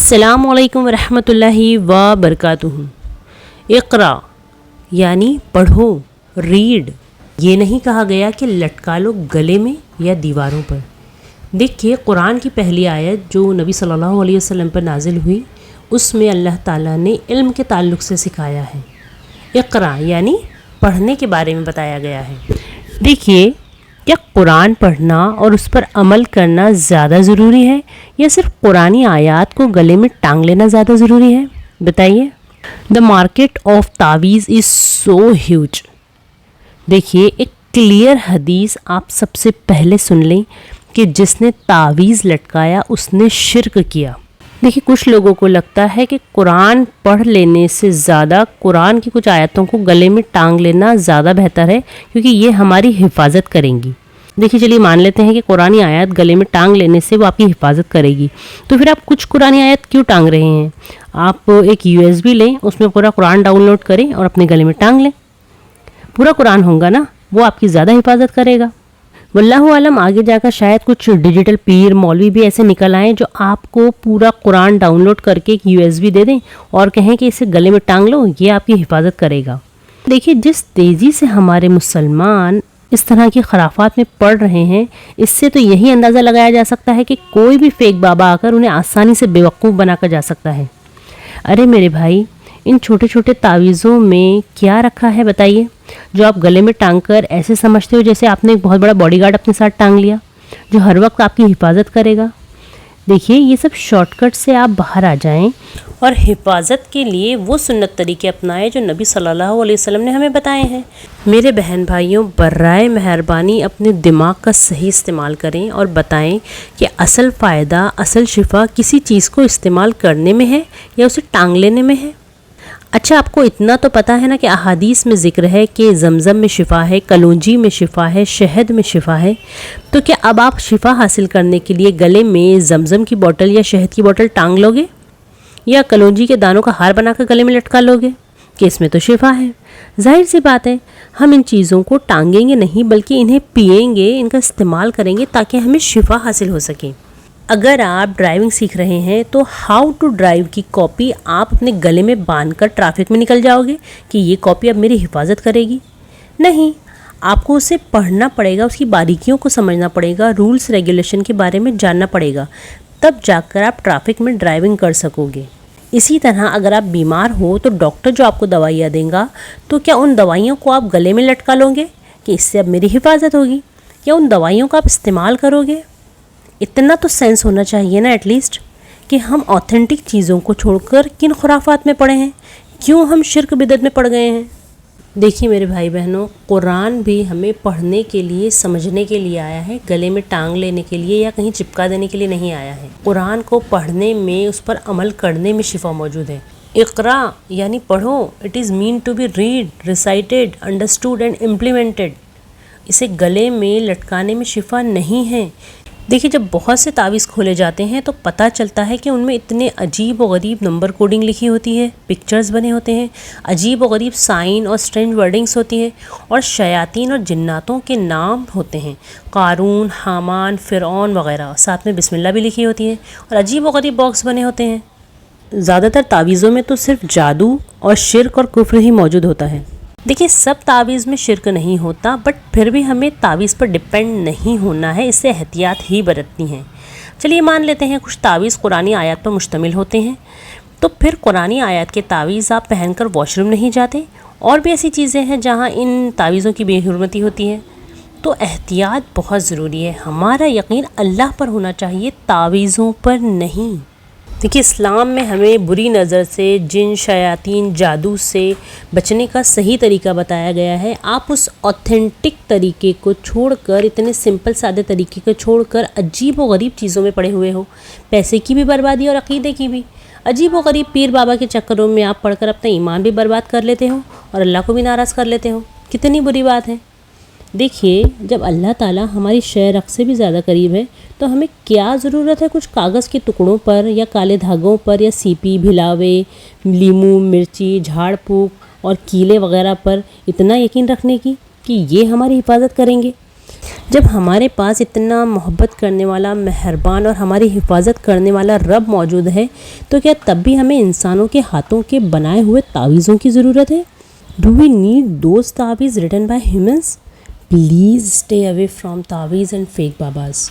السلام علیکم ورحمۃ اللہ وبرکاتہ۔ اقرا یعنی پڑھو، ریڈ۔ یہ نہیں کہا گیا کہ لٹکا لو گلے میں یا دیواروں پر۔ دیکھیے قرآن کی پہلی آیت جو نبی صلی اللہ علیہ وسلم پر نازل ہوئی، اس میں اللہ تعالیٰ نے علم کے تعلق سے سکھایا ہے۔ اقرا یعنی پڑھنے کے بارے میں بتایا گیا ہے۔ دیکھیے کیا قرآن پڑھنا اور اس پر عمل کرنا زیادہ ضروری ہے یا صرف قرآنی آیات کو گلے میں ٹانگ لینا زیادہ ضروری ہے؟ بتائیے۔ دا مارکیٹ آف تعویذ از سو ہیوج۔ دیکھیے ایک کلیئر حدیث آپ سب سے پہلے سن لیں کہ جس نے تعویذ لٹکایا اس نے شرک کیا۔ دیکھیے کچھ لوگوں کو لگتا ہے کہ قرآن پڑھ لینے سے زیادہ قرآن کی کچھ آیتوں کو گلے میں ٹانگ لینا زیادہ بہتر ہے کیونکہ یہ ہماری حفاظت کریں گی۔ دیکھیے چلیے مان لیتے ہیں کہ قرآنی آیت گلے میں ٹانگ لینے سے وہ آپ کی حفاظت کرے گی، تو پھر آپ کچھ قرآنی آیت کیوں ٹانگ رہے ہیں؟ آپ ایک USB لیں، اس میں پورا قرآن ڈاؤن لوڈ کریں اور اپنے گلے میں ٹانگ لیں۔ پورا قرآن ہوگا نا، وہ آپ کی زیادہ حفاظت کرے گا۔ واللہ عالم آگے جا کر شاید کچھ ڈیجیٹل پیر مولوی بھی ایسے نکل آئیں جو آپ کو پورا قرآن ڈاؤن لوڈ کر کے ایک USB دے دیں اور کہیں کہ اسے گلے میں ٹانگ لو، یہ آپ کی حفاظت کرے گا۔ دیکھیے جس تیزی سے ہمارے مسلمان اس طرح کی خرافات میں پڑ رہے ہیں، اس سے تو یہی اندازہ لگایا جا سکتا ہے کہ کوئی بھی فیک بابا آ کر انہیں آسانی سے بیوقوف بنا کر جا سکتا ہے۔ ارے میرے بھائی، ان چھوٹے چھوٹے تعویذوں میں کیا رکھا ہے بتائیے، جو آپ گلے میں ٹانگ کر ایسے سمجھتے ہو جیسے آپ نے ایک بہت بڑا باڈی گارڈ اپنے ساتھ ٹانگ لیا جو ہر وقت آپ کی حفاظت کرے گا۔ دیکھیے یہ سب شارٹ کٹ سے آپ باہر آ جائیں اور حفاظت کے لیے وہ سنت طریقے اپنائیں جو نبی صلی اللہ علیہ وسلم نے ہمیں بتائے ہیں۔ میرے بہن بھائیوں، برائے مہربانی اپنے دماغ کا صحیح استعمال کریں اور بتائیں کہ اصل فائدہ، اصل شفا کسی چیز کو استعمال کرنے میں ہے یا اسے ٹانگ لینے میں ہے؟ اچھا آپ کو اتنا تو پتہ ہے نا کہ احادیث میں ذکر ہے کہ زمزم میں شفا ہے، کلونجی میں شفا ہے، شہد میں شفا ہے، تو کیا اب آپ شفا حاصل کرنے کے لیے گلے میں زمزم کی بوٹل یا شہد کی بوٹل ٹانگ لو گے یا کلونجی کے دانوں کا ہار بنا کر گلے میں لٹکا لو گے کہ اس میں تو شفا ہے؟ ظاہر سی بات ہے ہم ان چیزوں کو ٹانگیں گے نہیں بلکہ انہیں پئیں گے، ان کا استعمال کریں گے تاکہ ہمیں شفا حاصل ہو سکے۔ اگر آپ ڈرائیونگ سیکھ رہے ہیں تو ہاؤ ٹو ڈرائیو کی کاپی آپ اپنے گلے میں باندھ کر ٹریفک میں نکل جاؤ گے کہ یہ کاپی اب میری حفاظت کرے گی؟ نہیں، آپ کو اسے پڑھنا پڑے گا، اس کی باریکیوں کو سمجھنا پڑے گا، رولز ریگولیشن کے بارے میں جاننا پڑے گا، تب جا کر آپ ٹریفک میں ڈرائیونگ کر سکو گے۔ اسی طرح اگر آپ بیمار ہو تو ڈاکٹر جو آپ کو دوائیاں دیں گا تو کیا ان دوائیوں کو آپ گلے میں لٹکا لو گے کہ اس سے اب میری حفاظت ہوگی، یا ان دوائیوں کا آپ استعمال کرو گے؟ اتنا تو سینس ہونا چاہیے نا ایٹ لیسٹ کہ ہم آتھینٹک چیزوں کو چھوڑ کر کن خرافات میں پڑے ہیں، کیوں ہم شرک بدعت میں پڑ گئے ہیں۔ دیکھیے میرے بھائی بہنوں، قرآن بھی ہمیں پڑھنے کے لیے، سمجھنے کے لیے آیا ہے، گلے میں ٹانگ لینے کے لیے یا کہیں چپکا دینے کے لیے نہیں آیا ہے۔ قرآن کو پڑھنے میں، اس پر عمل کرنے میں شفا موجود ہے۔ اقرا یعنی پڑھو، it is meant to be read, recited, understood and implemented. اسے گلے میں لٹکانے میں شفا نہیں ہے۔ دیکھیے جب بہت سے تعویذ کھولے جاتے ہیں تو پتہ چلتا ہے کہ ان میں اتنے عجیب و غریب نمبر کوڈنگ لکھی ہوتی ہے، پکچرز بنے ہوتے ہیں، عجیب و غریب سائن اور اسٹرینج ورڈنگس ہوتی ہیں، اور شیاطین اور جناتوں کے نام ہوتے ہیں، قارون، حامان، فرعون وغیرہ، ساتھ میں بسم اللہ بھی لکھی ہوتی ہے، اور عجیب و غریب باکس بنے ہوتے ہیں۔ زیادہ تر تعویذوں میں تو صرف جادو اور شرک اور کفر ہی موجود ہوتا ہے۔ دیکھیے سب تعویذ میں شرک نہیں ہوتا، بٹ پھر بھی ہمیں تعویذ پر ڈپینڈ نہیں ہونا ہے، اس سے احتیاط ہی برتنی ہے۔ چلیے مان لیتے ہیں کچھ تعویذ قرآنی آیات پر مشتمل ہوتے ہیں، تو پھر قرآنی آیات کے تعویذ آپ پہن کر واش روم نہیں جاتے، اور بھی ایسی چیزیں ہیں جہاں ان تعویذوں کی بے حرمتی ہوتی ہے، تو احتیاط بہت ضروری ہے۔ ہمارا یقین اللہ پر ہونا چاہیے، تعویذوں پر نہیں۔ دیکھیے اسلام میں ہمیں بری نظر سے، جن، شیاطین، جادو سے بچنے کا صحیح طریقہ بتایا گیا ہے۔ آپ اس آتھینٹک طریقے کو چھوڑ کر، اتنے سمپل سادے طریقے کو چھوڑ کر عجیب و غریب چیزوں میں پڑے ہوئے ہو، پیسے کی بھی بربادی اور عقیدے کی بھی۔ عجیب و غریب پیر بابا کے چکروں میں آپ پڑھ کر اپنا ایمان بھی برباد کر لیتے ہو اور اللہ کو بھی ناراض کر لیتے ہو، کتنی بری بات ہے۔ دیکھیے جب اللہ تعالیٰ ہماری شے رخ سے بھی زیادہ قریب ہے تو ہمیں کیا ضرورت ہے کچھ کاغذ کے ٹکڑوں پر یا کالے دھاگوں پر یا سیپی، بھلاوے، لیمو، مرچی، جھاڑ پھونک اور کیلے وغیرہ پر اتنا یقین رکھنے کی کہ یہ ہماری حفاظت کریں گے۔ جب ہمارے پاس اتنا محبت کرنے والا، مہربان اور ہماری حفاظت کرنے والا رب موجود ہے تو کیا تب بھی ہمیں انسانوں کے ہاتھوں کے بنائے ہوئے تعویذوں کی ضرورت ہے؟ ڈو وی نیڈ دوز تعویذ written by humans? Please stay away from تعویذ اینڈ فیک باباز.